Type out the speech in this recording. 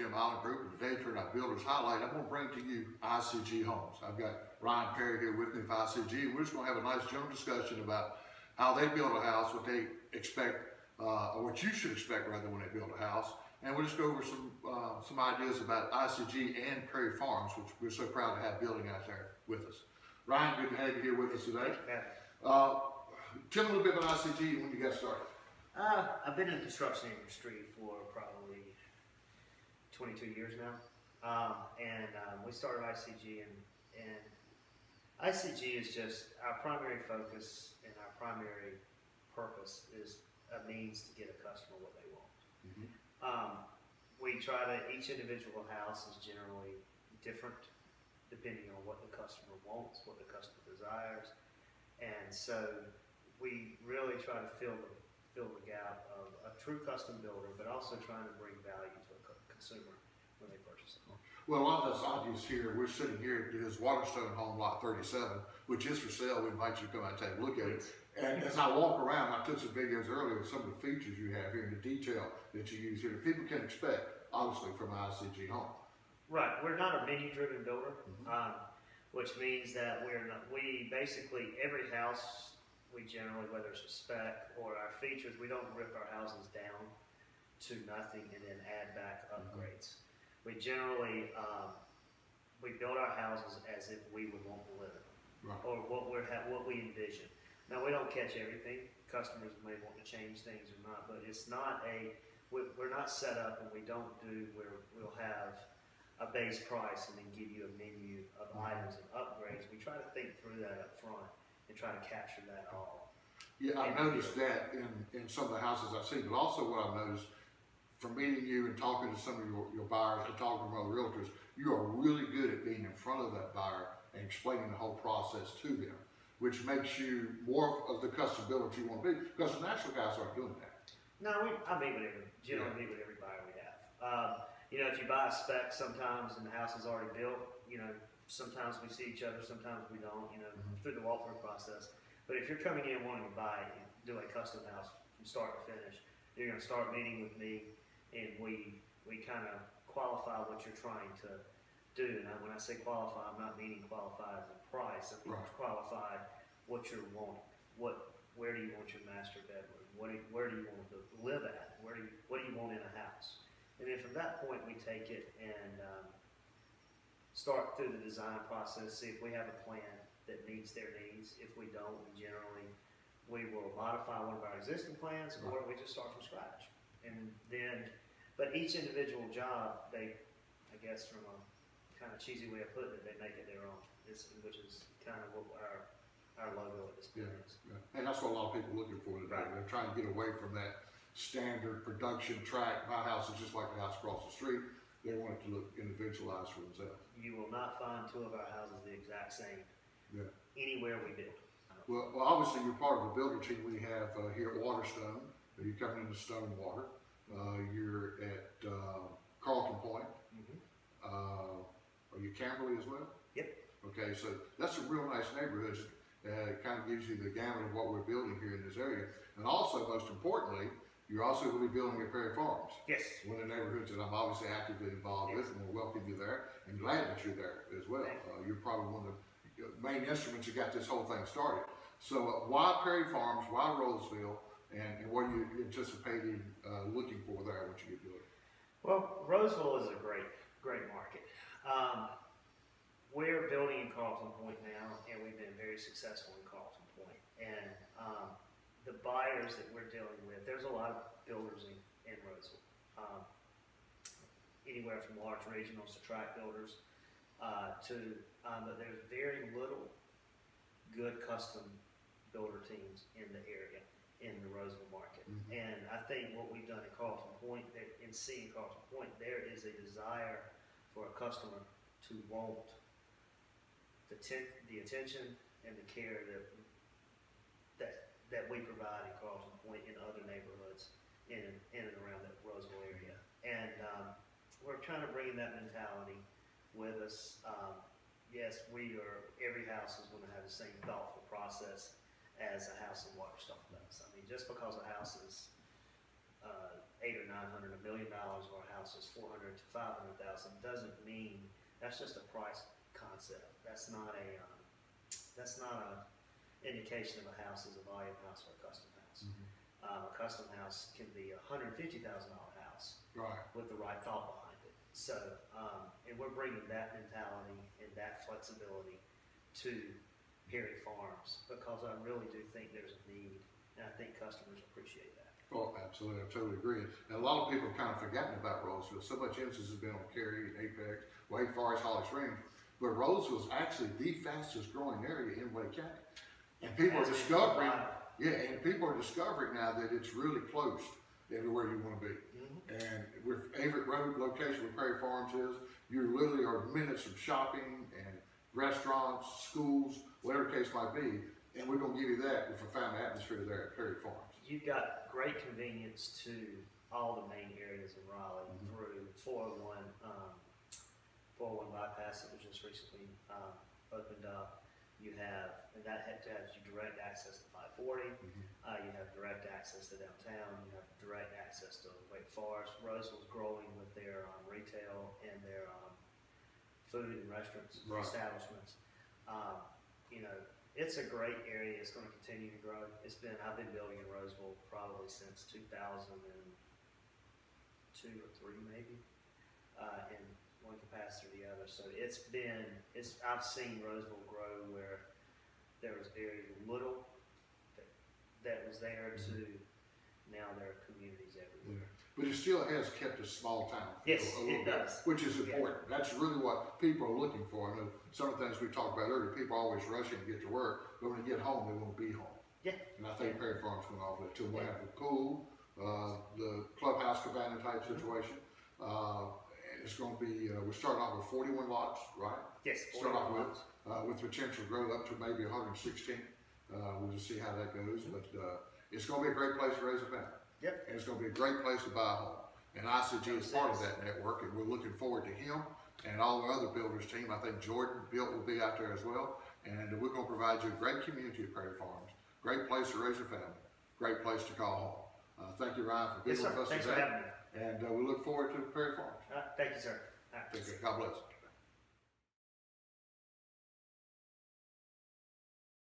Jim Allen Group, and today for our Builders Highlight, I'm going to bring to you ICG Homes. I've got Ryan Perry here with me from ICG. We're just going to have a nice general discussion about how they build a house, what they expect, or what you should expect rather when they build a house. And we'll just go over some ideas about ICG and Perry Farms, which we're so proud to have building out there with us. Ryan, good to have you here with us today. Tell me a little bit about ICG and when you got started. I've been in the construction industry for probably 22 years now, we started ICG, and ICG is just our primary focus and our primary purpose is a means to get a customer what they want. We try to, each individual house is generally different depending on what the customer wants, what the customer desires, and so we really try to fill the gap of a true custom builder, but also trying to bring value to a consumer when they purchase it. Well, a lot of that's obvious here. We're sitting here at his Waterstone home, lot 37, which is for sale. We invite you to come out and take a look at it. And as I walk around, I took some videos earlier of some of the features you have here and the detail that you use here that people can expect, obviously, from ICG Home. Right. We're not a menu-driven builder, which means that we basically, every house, we generally, whether it's a spec or our features, we don't rip our houses down to nothing and then add back upgrades. We generally, we build our houses as if we would want to live in them, or what we envision. Now, we don't catch everything. Customers may want to change things or not, but it's not we're not set up, and we don't do where we'll have a base price and then give you a menu of items and upgrades. We try to think through that up front and try to capture that all. Yeah, I noticed that in some of the houses I've seen, but also what I've noticed from meeting you and talking to some of your buyers and talking to other realtors, you are really good at being in front of that buyer and explaining the whole process to them, which makes you more of the custom builder you want to be, because the national guys aren't doing that. No, I meet with generally meet with every buyer we have. If you buy a spec sometimes and the house is already built, sometimes we see each other, sometimes we don't, through the walkthrough process. But if you're coming in wanting to buy and do a custom house from start to finish, you're going to start meeting with me, and we kind of qualify what you're trying to do. And when I say qualify, I'm not meaning qualify as a price. I mean qualify what you're wanting. Where do you want your master bedroom? Where do you want to live at? What do you want in a house? And then from that point, we take it and start through the design process, see if we have a plan that meets their needs. If we don't, we will modify one of our existing plans, or we just start from scratch. And then, but each individual job, I guess from a kind of cheesy way of putting it, they make it their own, which is kind of what our logo at this point is. Yeah. And that's what a lot of people are looking for today. They're trying to get away from that standard production track. My house is just like the house across the street. They want it to look individualized for themselves. You will not find two of our houses the exact same anywhere we build. Well, obviously you're part of the builder team we have here at Waterstone. You're coming into Stonewater. You're at Carlton Point. Are you Camberley as well? Yep. Okay, so that's some real nice neighborhoods. It kind of gives you the gamut of what we're building here in this area. And also, most importantly, you're also going to be building at Perry Farms. Yes. One of the neighborhoods that I'm obviously actively involved with, and we'll welcome you there, and glad that you're there as well. You're probably one of the main instruments that got this whole thing started. So why Perry Farms, why Rolesville, and what are you anticipating looking for there, what you get doing? Well, Rolesville is a great market. We're building in Carlton Point now, and we've been very successful in Carlton Point. And the buyers that we're dealing with, there's a lot of builders in Rolesville. Anywhere from large regionals to tract builders but there's very little good custom builder teams in the area, in the Rolesville market. And I think what we've done at Carlton Point, in seeing Carlton Point, there is a desire for a customer to want the attention and the care that we provide in Carlton Point in other neighborhoods in and around the Rolesville area. And we're trying to bring that mentality with us. Yes, every house is going to have the same thoughtful process as a house in Waterstone does. I mean, just because a house is $800 or $900, $1 million, or a house is 400 to 500,000, doesn't mean that's just a price concept. That's not a indication of a house is a volume house or a custom house. A custom house can be a $150,000 house, Right. with the right thought behind it. So, and we're bringing that mentality and that flexibility to Perry Farms, because I really do think there's a need, and I think customers appreciate that. Oh, absolutely, I totally agree. And a lot of people have kind of forgotten about Rolesville. So much emphasis has been on Cary and Apex, Wake Forest, Holly Springs, but Rolesville is actually the fastest growing area in Wake County. And people are discovering, and people are discovering now that it's really close everywhere you want to be. And with Averette Road location where Perry Farms is, you literally are minutes of shopping and restaurants, schools, whatever the case might be. And we're going to give you that with a family atmosphere there at Perry Farms. You've got great convenience to all the main areas in Raleigh through 401 bypass that was just recently opened up. You have, and that has you direct access to 540. You have direct access to downtown. You have direct access to Wake Forest. Rolesville's growing with their retail and their food and restaurants establishments. You know, it's a great area. It's going to continue to grow. I've been building in Rolesville probably since 2002 or 3 maybe, in one capacity or the other. So I've seen Rolesville grow where there was very little that was there to now there are communities everywhere. But it still has kept a small town feel Yes, a little it bit, does. which is important. That's really what people are looking for. I know some of the things we talked about earlier, people are always rushing to get to work, but when they get home, they want to be home. Yeah. And I think Perry Farms went off that too. We'll have the pool, the clubhouse cabana type situation. And it's going to be, we're starting off with 41 lots, right? Yes. Start off with potential growth up to maybe 116. We'll just see how that goes, but it's going to be a great place to raise a family. Yep. And it's going to be a great place to buy a home. And ICG is part of that network, and we're looking forward to him and all the other builders team. I think Jordan Built will be out there as well. And we're going to provide you a great community at Perry Farms. Great place to raise a family. Great place to call home. Thank you, Ryan, for being with us Thanks today. for having me. And we look forward to Perry Farms. Thank you, sir. All right. Take care. God bless.